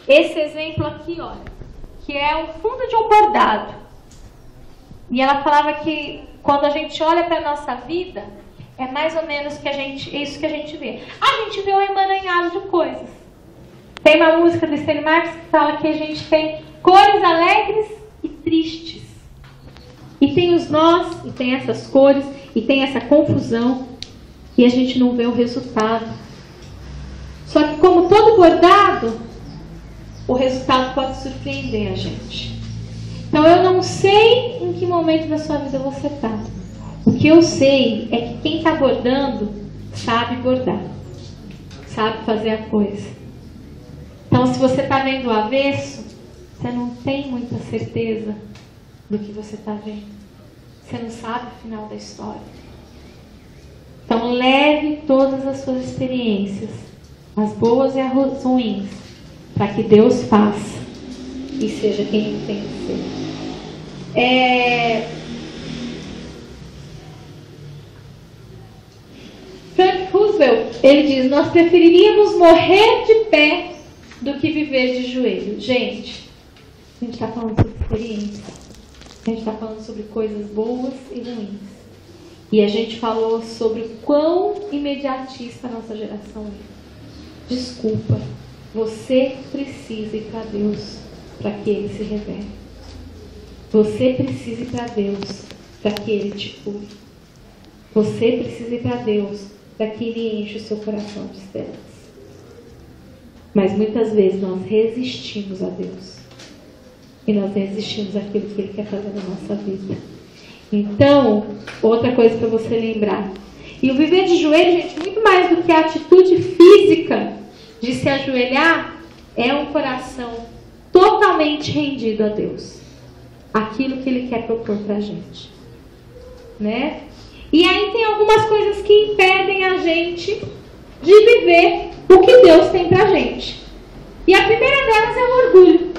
esse exemplo aqui, olha, que é o fundo de um bordado. E ela falava que quando a gente olha para a nossa vida, é mais ou menos isso que a gente vê. A gente vê um emaranhado de coisas. Tem uma música do Stanley Marcos que fala que a gente tem cores alegres e tristes. E tem os nós, e tem essas cores, e tem essa confusão, e a gente não vê o resultado. Só que como todo bordado, o resultado pode surpreender a gente. Então eu não sei em que momento da sua vida você está. O que eu sei é que quem está bordando sabe bordar, sabe fazer a coisa. Então se você está vendo o avesso, você não tem muita certeza do que você está vendo. Você não sabe o final da história. Então leve todas as suas experiências, as boas e as ruins, para que Deus faça e seja quem Ele tem que ser. Frank Roosevelt, ele diz: nós preferiríamos morrer de pé do que viver de joelho. Gente, a gente está falando sobre experiência. A gente está falando sobre coisas boas e ruins. E a gente falou sobre o quão imediatista a nossa geração é. Desculpa, você precisa ir para Deus para que Ele se revele. Você precisa ir para Deus para que Ele te cure. Você precisa ir para Deus para que Ele enche o seu coração de esperança. Mas muitas vezes nós resistimos a Deus. E nós resistimos àquilo que Ele quer fazer na nossa vida. Então, outra coisa para você lembrar. E o viver de joelho, gente, muito mais do que a atitude física de se ajoelhar, é um coração totalmente rendido a Deus. Aquilo que Ele quer propor para a gente. Né? E aí tem algumas coisas que impedem a gente de viver o que Deus tem para a gente. E a primeira delas é o orgulho.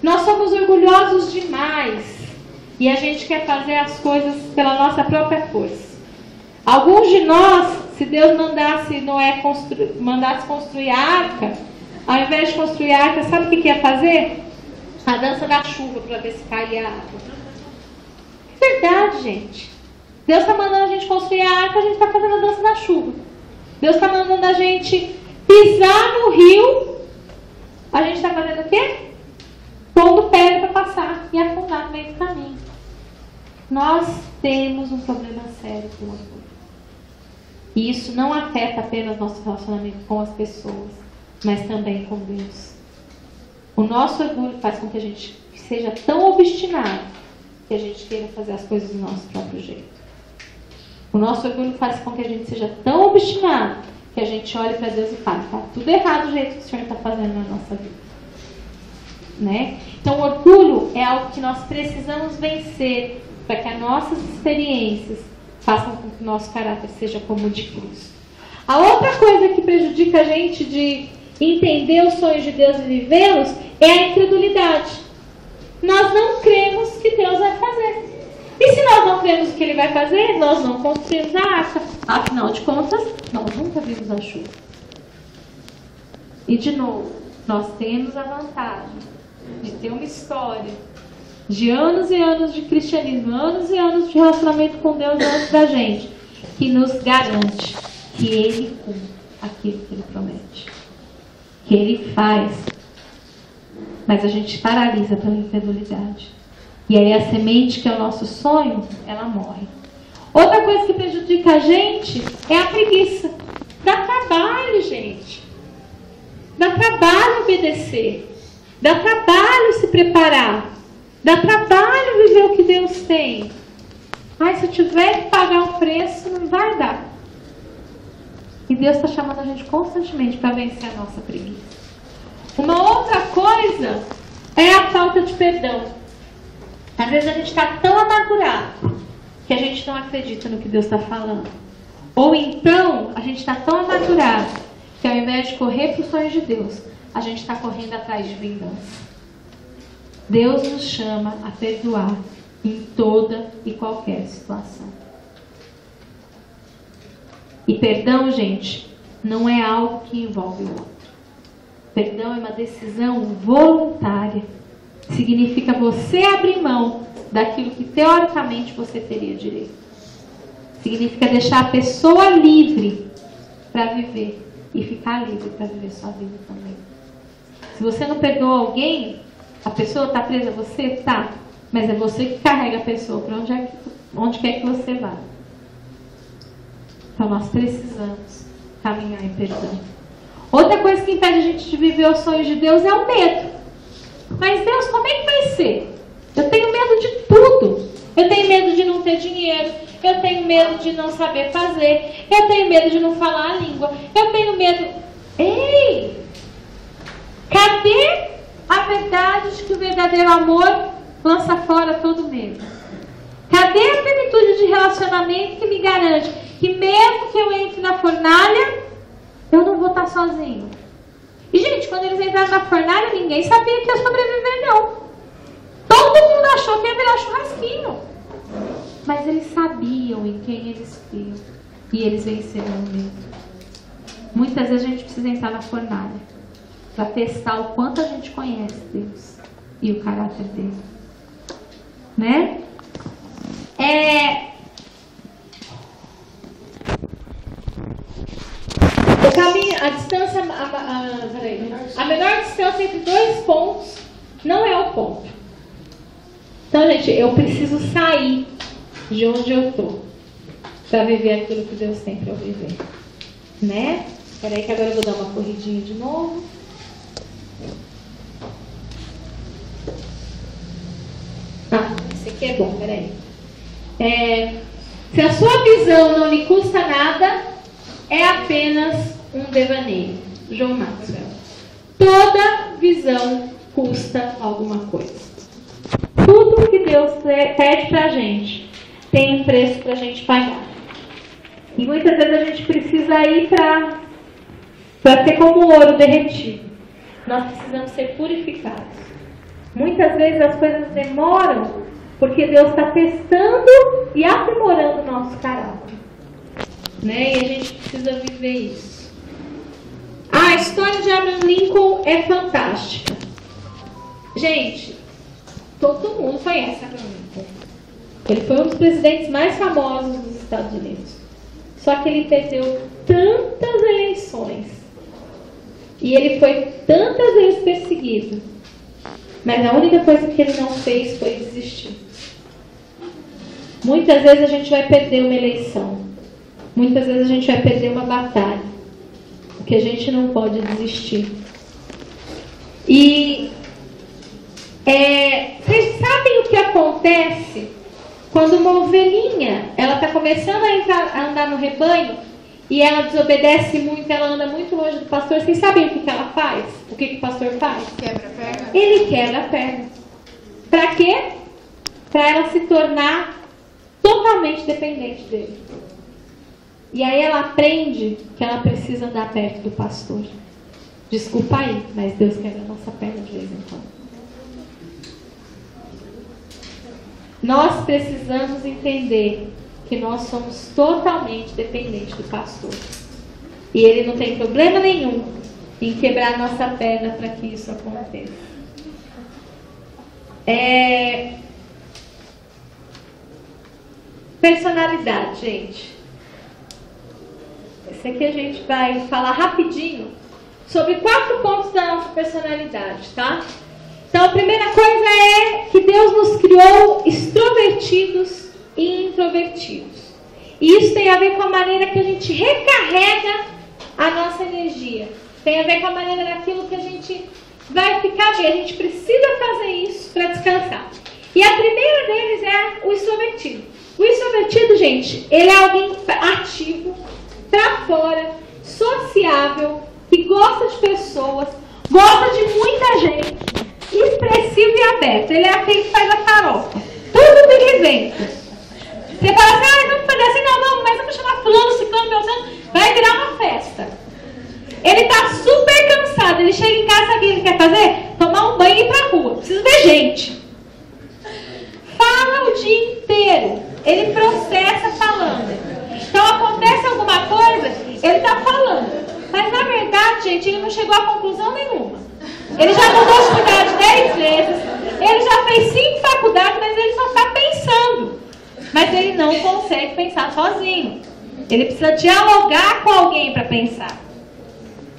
Nós somos orgulhosos demais. E a gente quer fazer as coisas pela nossa própria força. Alguns de nós, se Deus mandasse Noé mandasse construir a arca, ao invés de construir a arca, sabe o que ia fazer? A dança da chuva, para ver se caía a água. É verdade, gente. Deus está mandando a gente construir a arca, a gente está fazendo a dança da chuva. Deus está mandando a gente pisar no rio, a gente está fazendo o quê? Pondo pedra para passar e afundar no meio do caminho. Nós temos um problema sério com o orgulho. E isso não afeta apenas nosso relacionamento com as pessoas, mas também com Deus. O nosso orgulho faz com que a gente seja tão obstinado que a gente queira fazer as coisas do nosso próprio jeito. O nosso orgulho faz com que a gente seja tão obstinado que a gente olhe para Deus e fale: está tudo errado o jeito que o Senhor está fazendo na nossa vida. Né? Então o orgulho é algo que nós precisamos vencer para que as nossas experiências façam com que o nosso caráter seja como o de Cristo. A outra coisa que prejudica a gente de entender os sonhos de Deus e vivê-los é a incredulidade. Nós não cremos que Deus vai fazer. E se nós não cremos o que Ele vai fazer, nós não construímos a arca. Afinal de contas, nós nunca vimos a chuva. E de novo, nós temos a vantagem de ter uma história de anos e anos de cristianismo, anos e anos de relacionamento com Deus antes da gente, que nos garante que Ele cumpre aquilo que Ele promete, que Ele faz. Mas a gente paralisa pela incredulidade. E aí a semente, que é o nosso sonho, ela morre. Outra coisa que prejudica a gente é a preguiça. Dá trabalho, gente. Dá trabalho obedecer. Dá trabalho se preparar. Dá trabalho viver o que Deus tem. Ai, se eu tiver que pagar um preço, não vai dar. E Deus está chamando a gente constantemente para vencer a nossa preguiça. Uma outra coisa é a falta de perdão. Às vezes a gente está tão amargurado que a gente não acredita no que Deus está falando. Ou então, a gente está tão amargurado que ao invés de correr para os sonhos de Deus, a gente está correndo atrás de vingança. Deus nos chama a perdoar em toda e qualquer situação. E perdão, gente, não é algo que envolve o outro. Perdão é uma decisão voluntária. Significa você abrir mão daquilo que teoricamente você teria direito. Significa deixar a pessoa livre para viver e ficar livre para viver sua vida também. Se você não perdoa alguém, a pessoa está presa a você? Tá. Mas é você que carrega a pessoa para onde quer que você vá. Então nós precisamos caminhar em perdão. Outra coisa que impede a gente de viver os sonhos de Deus é o medo. Mas Deus, como é que vai ser? Eu tenho medo de tudo. Eu tenho medo de não ter dinheiro. Eu tenho medo de não saber fazer. Eu tenho medo de não falar a língua. Eu tenho medo... Ei! Cadê a verdade de que o verdadeiro amor lança fora todo medo? Cadê a plenitude de relacionamento que me garante que mesmo que eu entre na fornalha, eu não vou estar sozinho? E, gente, quando eles entraram na fornalha, ninguém sabia que ia sobreviver, não. Todo mundo achou que ia virar churrasquinho. Mas eles sabiam em quem eles criam. E eles venceram o medo. Muitas vezes a gente precisa entrar na fornalha para testar o quanto a gente conhece Deus e o caráter dele. Né? O caminho, a distância, a menor distância entre dois pontos não é o ponto. Então, gente, eu preciso sair de onde eu estou para viver aquilo que Deus tem para eu viver. Né? Espera aí que agora eu vou dar uma corridinha de novo. Esse aqui é bom, peraí. Se a sua visão não lhe custa nada, é apenas um devaneio. João Maxwell. Toda visão custa alguma coisa. Tudo que Deus pede pra gente tem um preço pra gente pagar. E muitas vezes a gente precisa ir para ser como ouro derretido. Nós precisamos ser purificados. Muitas vezes as coisas demoram porque Deus está testando e aprimorando o nosso caráter. Né? E a gente precisa viver isso. A história de Abraham Lincoln é fantástica. Gente, todo mundo conhece Abraham Lincoln. Ele foi um dos presidentes mais famosos dos Estados Unidos. Só que ele perdeu tantas eleições. E ele foi tantas vezes perseguido. Mas a única coisa que ele não fez foi desistir. Muitas vezes a gente vai perder uma eleição. Muitas vezes a gente vai perder uma batalha. Porque a gente não pode desistir. E vocês sabem o que acontece quando uma ovelhinha ela está começando a andar no rebanho e ela desobedece muito, ela anda muito longe do pastor? Vocês sabem o que ela faz? O que o pastor faz? Quebra a perna. Ele quebra a perna. Para quê? Para ela se tornar totalmente dependente dele. E aí ela aprende que ela precisa andar perto do pastor. Desculpa aí, mas Deus quebra a nossa perna de vez em quando. Nós precisamos entender que nós somos totalmente dependentes do pastor. E ele não tem problema nenhum em quebrar a nossa perna para que isso aconteça. Personalidade, gente. Esse aqui a gente vai falar rapidinho sobre 4 pontos da nossa personalidade, tá? Então, a primeira coisa é que Deus nos criou extrovertidos e introvertidos. E isso tem a ver com a maneira que a gente recarrega a nossa energia. Tem a ver com a maneira daquilo que a gente vai ficar bem. A gente precisa fazer isso para descansar. E a primeira deles é o extrovertido. O extrovertido, gente, ele é alguém ativo, para fora, sociável, que gosta de pessoas, gosta de muita gente, expressivo e aberto. Ele é aquele que faz a farofa. Tudo tem evento. Você fala assim, vamos fazer assim, não, mas vamos chamar fulano, ciclano, beltrano, vai virar uma festa. Ele está super cansado, ele chega em casa, sabe o que ele quer fazer? Tomar um banho e ir pra rua. Precisa ver gente. Fala o dia inteiro. Ele processa falando. Então acontece alguma coisa, ele está falando. Mas na verdade, gente, ele não chegou a conclusão nenhuma. Ele já fez 5 faculdades, mas ele só está pensando. Mas ele não consegue pensar sozinho. Ele precisa dialogar com alguém para pensar.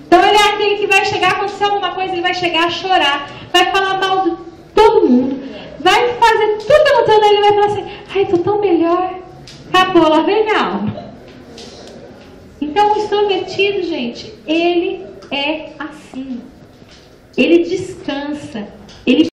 Então ele é aquele que vai chegar, acontecer alguma coisa, ele vai chegar a chorar, vai falar mal de todo mundo, vai fazer tudo que aconteceu, ele vai falar assim, ai, tô tão melhor. Acabou, lá vem minha alma. Então o extrovertido, gente, ele é assim. Ele descansa. Ele